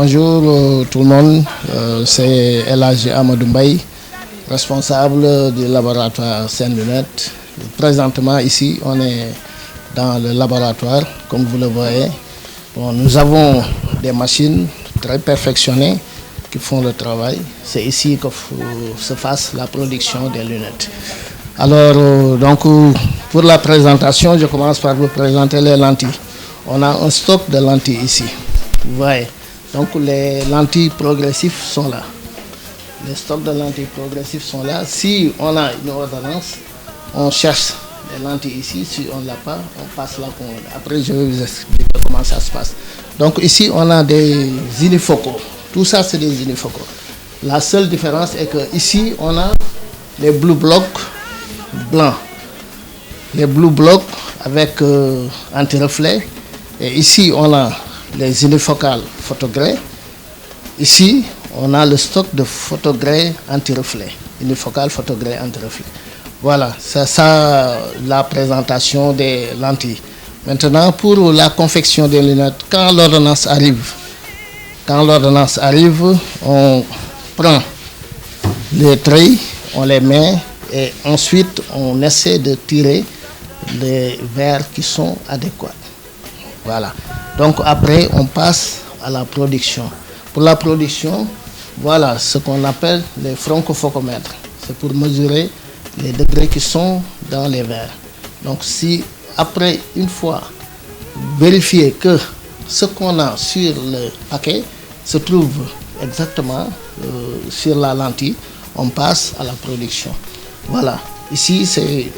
Bonjour tout le monde, c'est El Hadji Amadou Mbaye, responsable du laboratoire Sen-Lunettes. Présentement ici, on est dans le laboratoire, comme vous le voyez. Bon, nous avons des machines très perfectionnées qui font le travail. C'est ici que se fasse la production des lunettes. Alors, donc, pour la présentation, je commence par vous présenter les lentilles. On a un stock de lentilles ici. Vous voyez. Donc, les lentilles progressives sont là. Les stocks de lentilles progressives sont là. Si on a une ordonnance, on cherche les lentilles ici. Si on ne l'a pas, on passe la commande. Après, je vais vous expliquer comment ça se passe. Donc, ici, on a des unifocaux. Tout ça, c'est des unifocaux. La seule différence est que ici, on a les blue blocks blancs. Les blue blocks avec anti-reflet. Et ici, on a les unifocales photogrés. Ici, on a le stock de photogrés anti-reflet. Unifocales photogrés anti-reflet. Voilà, c'est ça la présentation des lentilles. Maintenant, pour la confection des lunettes, quand l'ordonnance arrive, on prend les treilles, on les met et ensuite on essaie de tirer les verres qui sont adéquats. Voilà. Donc après, on passe à la production. Pour la production, voilà ce qu'on appelle les froncofocomètres. C'est pour mesurer les degrés qui sont dans les verres. Donc si après, une fois vérifier que ce qu'on a sur le paquet se trouve exactement sur la lentille, on passe à la production. Voilà. Ici, c'est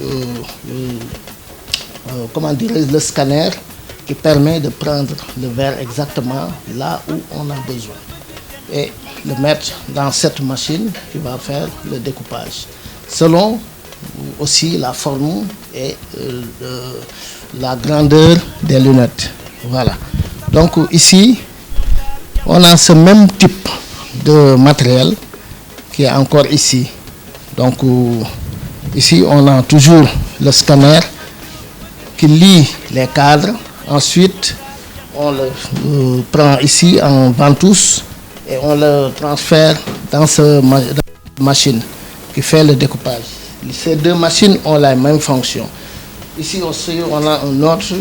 le scanner qui permet de prendre le verre exactement là où on a besoin et le mettre dans cette machine qui va faire le découpage selon aussi la forme et la grandeur des lunettes. Voilà. Donc ici, on a ce même type de matériel qui est encore ici. Donc ici, on a toujours le scanner qui lit les cadres. Ensuite, on le prend ici en ventouse et on le transfère dans cette machine qui fait le découpage. Ces deux machines ont la même fonction. Ici aussi, on a un autre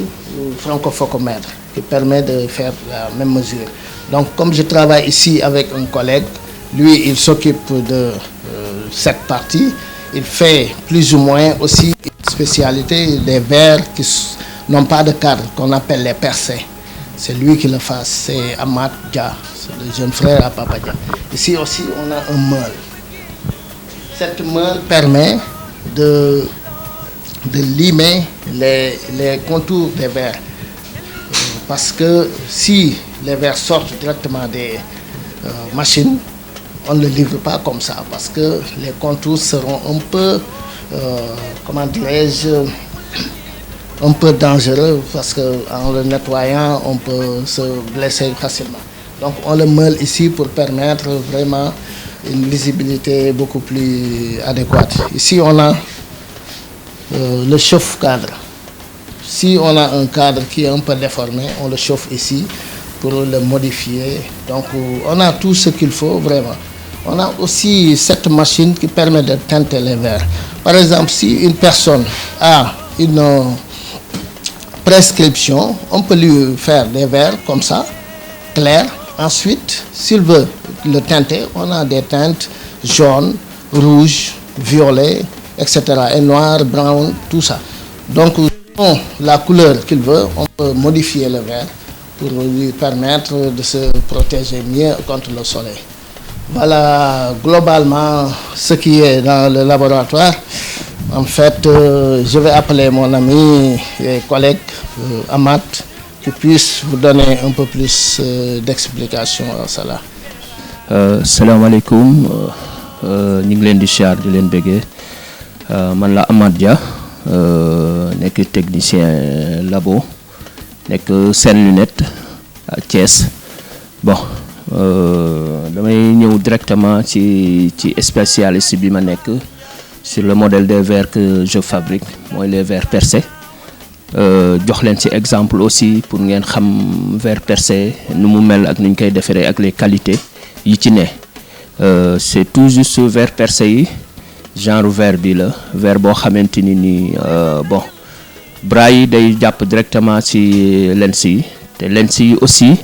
froncofocomètre qui permet de faire la même mesure. Donc, comme je travaille ici avec un collègue, lui, il s'occupe de cette partie. Il fait plus ou moins aussi une spécialité des verres qui n'ont pas de cadre, qu'on appelle les percés. C'est lui qui le fait, c'est Amad Dia, c'est le jeune frère à Papa Dia. Ici aussi, on a un meule. Cette meule permet de limer les contours des verres. Parce que si les verres sortent directement des machines, on ne le livre pas comme ça, parce que les contours seront un peu, un peu dangereux, parce qu'en le nettoyant, on peut se blesser facilement. Donc on le meule ici pour permettre vraiment une lisibilité beaucoup plus adéquate. Ici on a le chauffe-cadre. Si on a un cadre qui est un peu déformé, on le chauffe ici pour le modifier. Donc on a tout ce qu'il faut vraiment. On a aussi cette machine qui permet de teinter les verres. Par exemple, si une personne a une prescription, on peut lui faire des verres comme ça, clairs. Ensuite, s'il veut le teinter, on a des teintes jaunes, rouges, violets, etc. Et noir, brown, tout ça. Donc, la couleur qu'il veut, on peut modifier le verre pour lui permettre de se protéger mieux contre le soleil. Voilà globalement ce qui est dans le laboratoire. En fait, je vais appeler mon ami et collègue Amad qui puisse vous donner un peu plus d'explications à cela. Salam alaikum. Ñu ngi leen di siyaar di leen bëggee man la Amad Dia nekk technicien labo nekk Sen-Lunettes à Thiès. Bon, damay ñëw directement ci spécialiste bi ma nekk sur le modèle des verres que je fabrique, mooy les verres percés. jox leen ci exemple aussi pour ngeen xam verre percé nu mu mel ak nu ñu koy defaree ak les qualités yi ci ne c'est tout juste verre percé yi genre verre bi la verre boo xamante ni nii bon bras yi day jàpp directement ci lens yi te lens yi aussi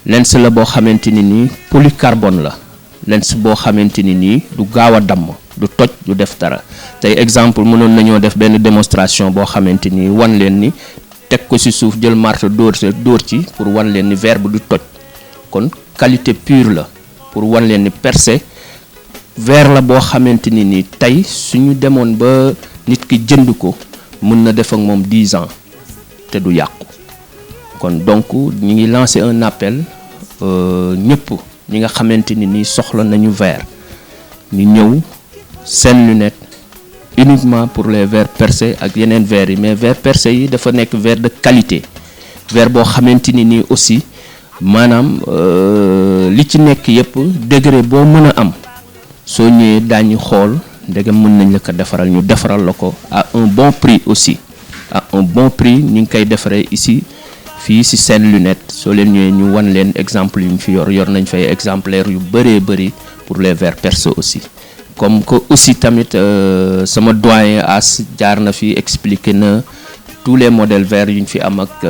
lens la boo xamante ni nii polycarbone la lens boo xamante ni nii du gaaw a damm du toj du def dara tey exemple mënoon nañoo def benn démonstration boo xamante ni wan leen ni teg ko ci suuf jël marteau dóor ci pour wan leen ni verre bi du toj kon qualité pure la pour wan leen ni percé verre la boo xamante ni nii tey suñu demoon ba nit ki jënd ko mën na def ak moom 10 ans te du yàqu kon donc ñu ngi lancer un appel ñëpp ñi nga xamante ni nii soxla nañu verre ñu ñëw Sen Lunettes uniquement pour les verres percés ak yeneen verres yi mais verre percé yi dafa nekk verre de qualité verre boo xamante ni nii aussi maanaam li ci nekk yëpp degré boo mën a am soo ñëwee daañu xool ndegam mën nañ la ko defaral ñu defaral la ko à un bon prix aussi à un bon prix ñu ngi koy defaree ici fii ci Sen Lunettes soo leen ñëwee ñu wan leen exemple yu ñu fi yor nañ fay exemplaires yu bëree bëri pour les verres percés aussi comme que aussi tamit sama doyen As jaar na fi expliquer na tous les modèles verres yu ñu fi am ak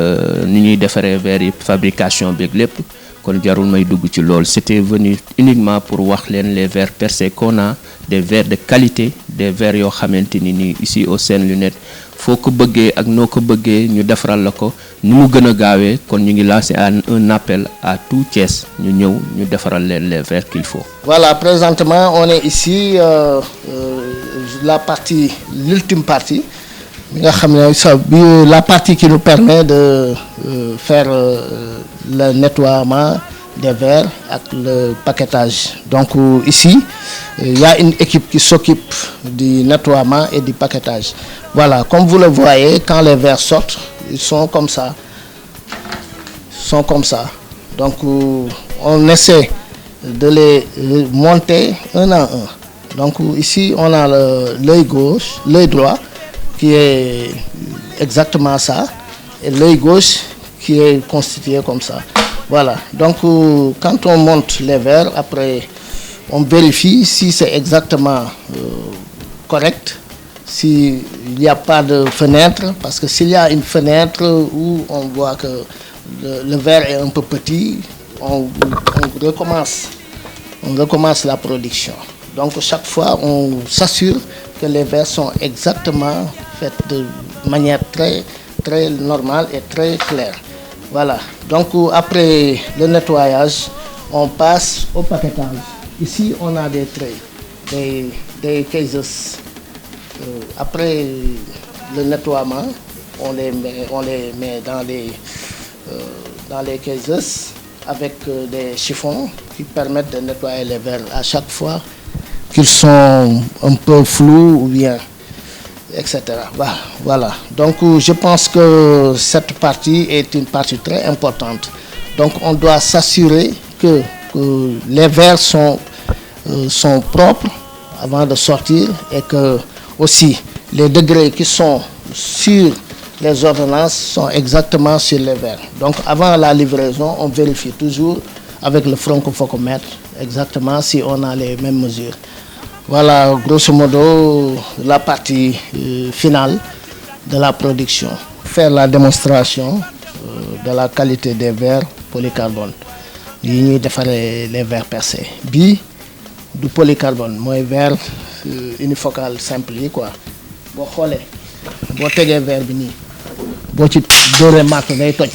ni ñuy defaree verres yi fabrication beeg lépp kon jarul may dugg ci loolu c'était venu uniquement pour wax leen les verres percés qu'on a des verres de qualité des verres yoo xamante ni nii ici au Sen Lunettes foo ko bëggee ak noo ko bëggee ñu defaral la ko ni mu gën a gaawee kon ñu ngi lancer un appel à tout Thiès ñu ñëw ñu defaral leen les verres qu'il faut. Voilà, présentement on est ici l'ultime partie bi nga xam ne la partie qui nous permet de faire le nettoiement des verres avec le paquetage. Donc ici, il y a une équipe qui s'occupe du nettoiement et du paquetage. Voilà, comme vous le voyez, quand les verres sortent, ils sont comme ça. Donc on essaie de les monter un à un. Donc ici, on a l'œil gauche, l'œil droit qui est exactement ça, et l'œil gauche qui est constitué comme ça. Voilà, donc quand on monte les verres, après on vérifie si c'est exactement correct, s'il n'y a pas de fenêtre, parce que s'il y a une fenêtre où on voit que le verre est un peu petit, on recommence la production. Donc chaque fois on s'assure que les verres sont exactement faits de manière très, très normale et très claire. Voilà, donc après le nettoyage, on passe au paquetage. Ici, on a des trays, des cases. Après le nettoiement, on les met dans les cases avec des chiffons qui permettent de nettoyer les verres à chaque fois qu'ils sont un peu flous ou bien, etc. Voilà. Donc je pense que cette partie est une partie très importante. Donc on doit s'assurer que les verres sont propres avant de sortir et que aussi les degrés qui sont sur les ordonnances sont exactement sur les verres. Donc avant la livraison, on vérifie toujours avec le francophocomètre exactement si on a les mêmes mesures. Voilà, grosso modo, la partie finale de la production. Faire la démonstration de la qualité des verres polycarbone. Yi ñuy defaree les verres percés. Bii du polycarbone mooy verre unifocal simple yi quoi. Boo xoolee boo tegee verre bi nii boo ci dóoree marque day toj.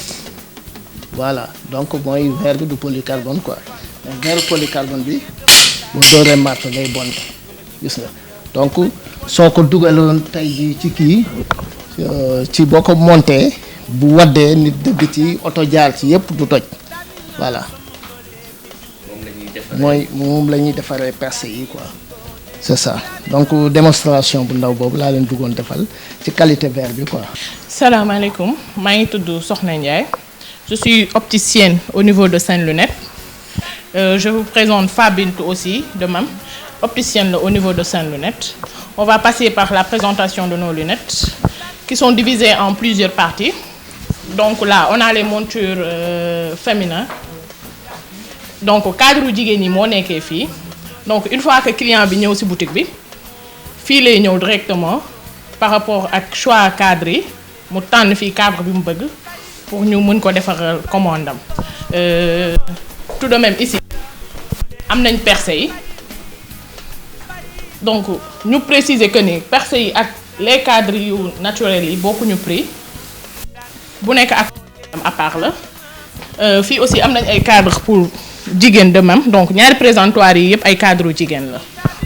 Voilà, donc mooy verre bi du polycarbone quoi. Mais verre polycarbone bi boo dóoree marque day bon. Gis nga donc soo ko dugaloon tey jii ci kii ci boo ko monté bu waddee nit dëgg ci oto jaar ci yëpp du toj voilà moom la ñuy defaree percé yi quoi c'est ça donc démonstration bu ndaw boobu laa leen bëggoon defal ci qualité verre bi quoi. Salaamaaleykum maa ngi tudd Soxna Ndiaye je suis opticienne au niveau de Sen Lunettes je vous présente Fabintou aussi de même. Opticienne au niveau de Sen Lunettes. On va passer par la présentation de nos lunettes qui sont divisées en plusieurs parties. Donc là, on a les montures féminines. Donc cadre jigéen ñi moo nekkee fii. Donc une fois que client bi ñëw ci boutique bi fii lay ñëw directement par rapport ak choix cadre yi mu tànn fii cadre bi mu bëgg pour ñu mën ko defaral commande am. Tout de même ici am nañ percé yi donc ñu préciser que ni percé yi ak les cadres yu naturels yi bokkuñu prix bu nekk ak à part la fii aussi am nañ ay cadres pour jigéen de même donc ñaari présentoirs yi yëpp ay cadres jigéen la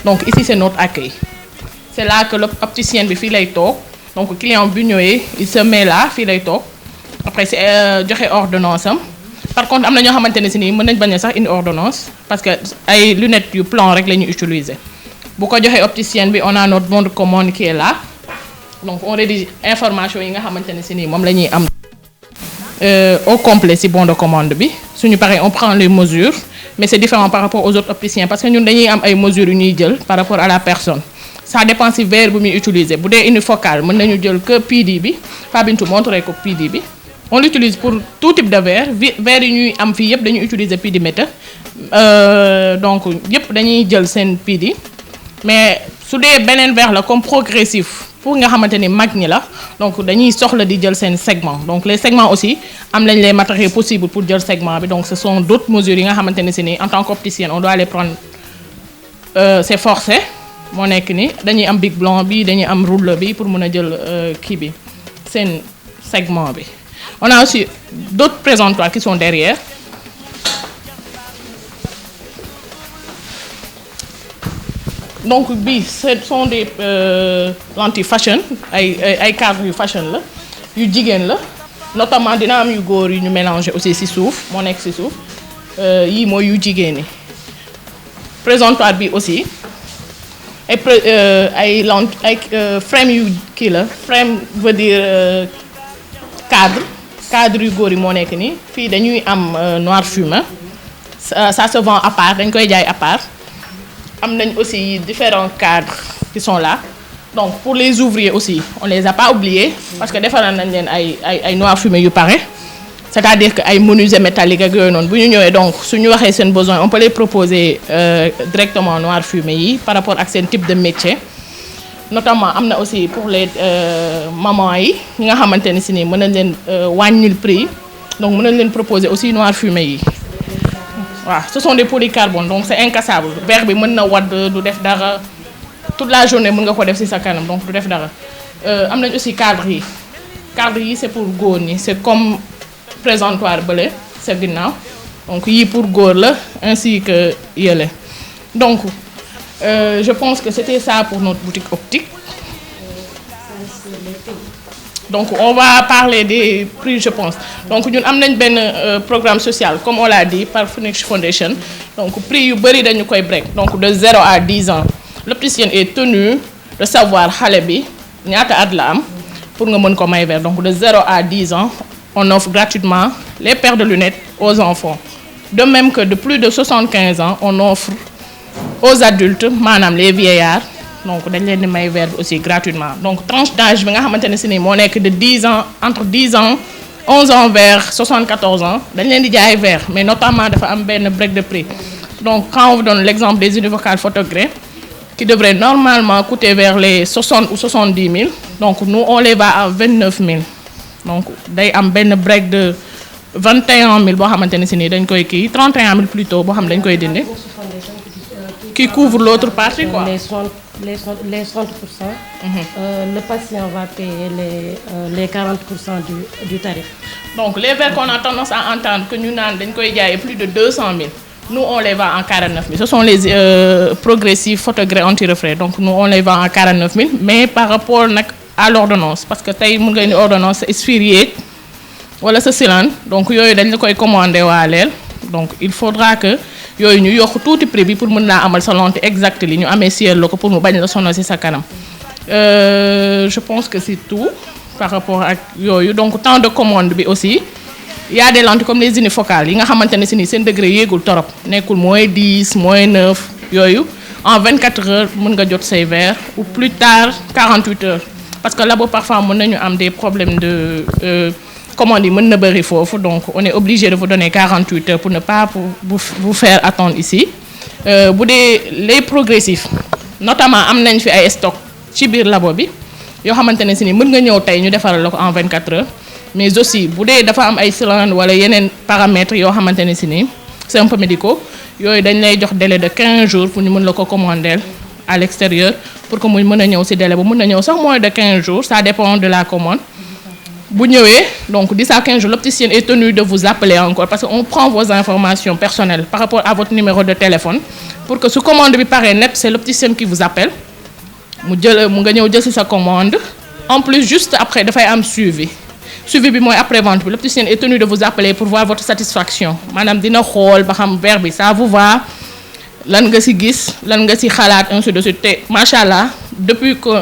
donc ici c'est notre accueil c'est là que l'opticien bi fii lay toog donc client bi ñëwee il se met là fii lay toog après c'est joxe ordonnance am par contre am na ñoo xamante ne si nii mën nañ bañ a sax une ordonnance parce que ay lunettes yu plan rek la ñu utiliser bu ko joxee opticien bi on a notre bon de commande qui est là donc on rédige information yi nga xamante ne si nii moom la ñuy am au complet si bon de commande bi suñu paree on prend les mesures mais c'est différent par rapport aux autres opticiens parce que ñun dañuy am ay mesures yu ñuy jël par rapport à la personne ça dépend si verre bu muy utiliser bu dee unifocale mën nañu jël que PD bi Fabintou montré ko PD bi on l'utilise pour tout type de verre verre yi ñuy am fii yëpp dañuy utiliser PD méta donc yëpp dañuy jël seen PD mais su dee beneen verre la comme progressif pour nga xamante ni mag ñi la donc dañuy soxla di jël seen segment donc les segments aussi am nañ les matériaux possibles pour jël segment bi donc ce sont d'autres mesures yi nga xamante ne si ni en tant qu'opticien on doit les prendre c'est forcé moo nekk ni dañuy am big blanc bi dañuy am rouleau bi pour mën a jël kii bi seen segment bi on a aussi d'autres présentoirs qui sont derrière donc bii ce sont des lentilles fashion ay cadres yu fashion la yu jigéen la notamment dina am yu góor yu ñu mélanger aussi ci suuf moo nekk ci suuf yii mooy yu jigéen ñi présentoir bi aussi ay frame yu kii la frame veut dire cadre yu góor yi moo nekk nii fii dañuy am noir fumé ça se vend à part dañ koy jaay à part am nañ aussi différents cadres qui sont là donc pour les ouvriers aussi on les a pas oubliés parce que defaral nañ leen ay noir fumé yu pare c'est-à-dire que ay menuisiers métalliques ak yooyu noonu bu ñu ñëwee donc suñu waxee seen besoin on peut les proposer directement noir fumé yi par rapport ak seen type de métier notamment am na aussi pour les mamans yi ñi nga xamante ne si nii mën nañ leen wàññil prix donc mën nañ leen proposer aussi noir fumé yi waaw ce sont des polycarbones donc c'est incassable verre bi mën na wadd du def dara toute la journée mën nga ko def ci sa kanam donc du def dara am nañ aussi cadre yi c'est pour góor ñi c'est comme présentoir bële sa ginnaaw donc yii pour góor la ainsi que yële donc je pense que c'était ça pour notre boutique optique donc on va parler des prix je pense donc ñun am nañ benn programme social comme on l'a dit par Phoenix Foundation donc prix yu bari dañu koy break donc de 0 à 10 ans l'opticien est tenu de savoir xale bi ñaata at la am pour nga mën ko may verre donc de 0 à 10 ans on offre gratuitement les paires de lunettes aux enfants de même que de plus de 75 ans on offre aux adultes maanaam les vieillards donc dañ leen di may verre bi aussi gratuitement donc tranche d'âge bi nga xamante ne si nii moo nekk de 10 ans entre 10 ans 11 ans vers 74 ans dañ leen di jaay verre mais notamment dafa am benn break de prix donc quand on vous donne l'exemple des unifocales photogré qui devraient normalement coûter vers les 60 ou 70 000 donc nous on les va à 29 000 donc day am benn break de 21 000 boo xamante ne si nii dañ koy kii 31 000 plutôt boo xam dañ koy dindi qui couvre l'autre partie quoi. Les 30%, le patient va payer les 40% du tarif. Donc les verres qu'on a tendance à entendre que nous n'avons plus de 200 000, nous on les vend en 49 000. Ce sont les progressifs photogrés anti-reflets. Donc nous on les vend en 49 000, mais par rapport à l'ordonnance, parce que tu as une ordonnance expirée, voilà ce cylindre, donc il y a des commandes à l'aile. Donc il faudra que yooyu ñu yokk tuuti prix bi pour mën naa amal sa lentille exacte li ñu amee siège la ko pour mu bañ la sonal ci sa kanam je pense que c'est tout par rapport ak yooyu donc temps de commande bi aussi il y a des lentilles comme les unifocales yi nga xamante ne ci ni seen degré yéegul torop nekkul moins 10 moins 9 yooyu en 24 heures mën nga jot say verres ou plus tard 48 heures parce que labo parfois mën nañu am des problèmes de commande yi mën na bëri foofu, donc on est obligé de vous donner 48 heures pour ne pas vous faire attendre ici. Bu dee les progressifs notamment am nañ fi ay stock ci biir labo bi yoo xamante ne si ni mën nga ñëw tey ñu defaral la ko en 24 heures, mais aussi bu dee dafa am ay cylindres wala yeneen paramètres yoo xamante ne si ni c'est un peu médicaux, yooyu dañ lay jox délai de 15 jours pour ñu mën la ko commander à l'extérieur pour que mu mën a ñëw ci délai bu mën na ñëw sax moins de 15 jours, ça dépend de la commande. Bu ñëwee donc 10 à 15 jours, l'opticien est tenu de vous appeler encore parce qu'on prend vos informations personnelles par rapport à votre numéro de téléphone pour que su commande bi paree net, c'est l'opticien qui vous appelle mu nga ñëw jël ci sa commande. En plus juste après dafay am suivi bi mooy après vente bi, l'opticien est tenu de vous appeler pour voir votre satisfaction, maanaam dina xool ba xam verre bi ça vous va, lan nga ci gis, lan nga ci xalaat, ainsi de suite. Te machallah depuis que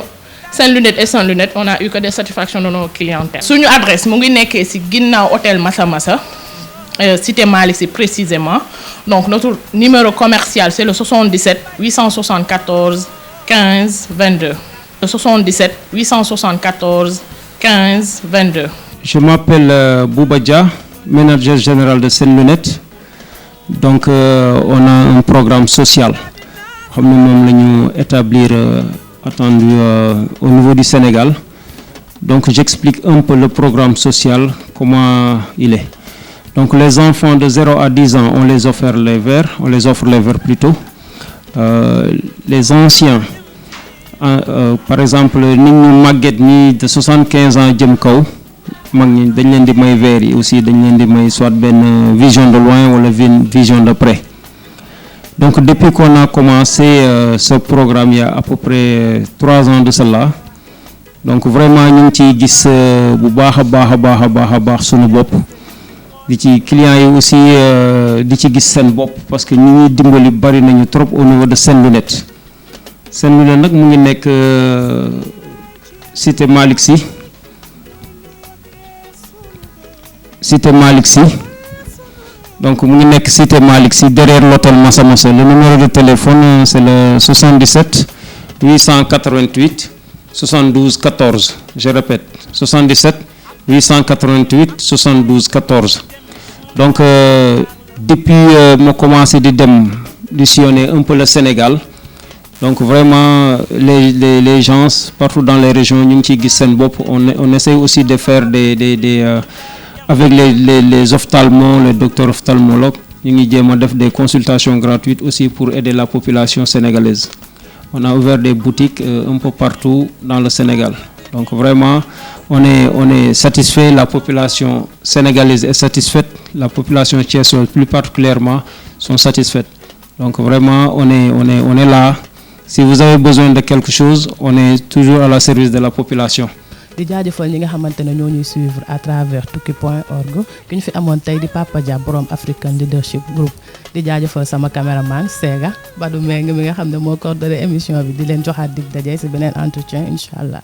Sen Lunettes et Sans Lunettes, on a eu que des satisfactions de nos clientèles. Suñu adresse mu ngi nekkee ci ginnaaw hôtel Massa Massa, cité Malick Sy précisément. Donc notre numéro commercial c'est le 77 874 15 22. Le 77 874 15 22. Je m'appelle Bouba Dia, manager général de Sen Lunettes. Donc on a un programme social xam ne moom la ñu établir attendu au niveau du Sénégal. Donc j'explique un peu le programme social, comment il est. Donc les enfants de 0 à 10 ans, on les offre les verres plutôt. Les anciens, par exemple nit ñu màgget ñi de 75 ans jëm kaw, mag ñi dañ leen di may verres yi aussi, dañ leen di may soit benn vision de loin wala vision de près. Donc depuis qu'on a commencé ce programme il y a à peu près 3 ans de cela, donc vraiment ñu ngi ciy gis bu baax a baax suñu bopp, di ci clients yi aussi di ci gis seen bopp parce que ñu ngi dimbali bari nañu trop au niveau de Sen Lunettes. Sen Lunettes nag mu ngi nekk cité Malick Sy. Donc mu ngi nekk cité Malick Sy derrière l'hôtel Massa Massa. Le numéro de téléphone c'est le 77 888 72 14. Je répète 77 888 72 14. Donc depuis ma commencé di sillonner un peu le Sénégal, donc vraiment les gens partout dans les régions ñu ngi ciy gis seen bopp. On essaie aussi de faire des avec les ophtalmos, les docteurs ophtalmologues, ñu ngi jéem a def des consultations gratuites aussi pour aider la population sénégalaise. On a ouvert des boutiques un peu partout dans le Sénégal. Donc vraiment on est satisfait, la population sénégalaise est satisfaite, la population thiessoise plus particulièrement sont satisfaites. Donc vraiment on est là. Si vous avez besoin de quelque chose, on est toujours à la service de la population. di jaajëfal ñi nga xamante ne ñoo ñuy suivre à travers tukki.org ki ñu fi amoon tey di Papa Dia borom African Leadership Group. di jaajëfal sama caméraman Sega Badou Meng mi nga xam ne moo coordonné émission bi, di leen joxaat dig daje ci beneen entretien incha allah.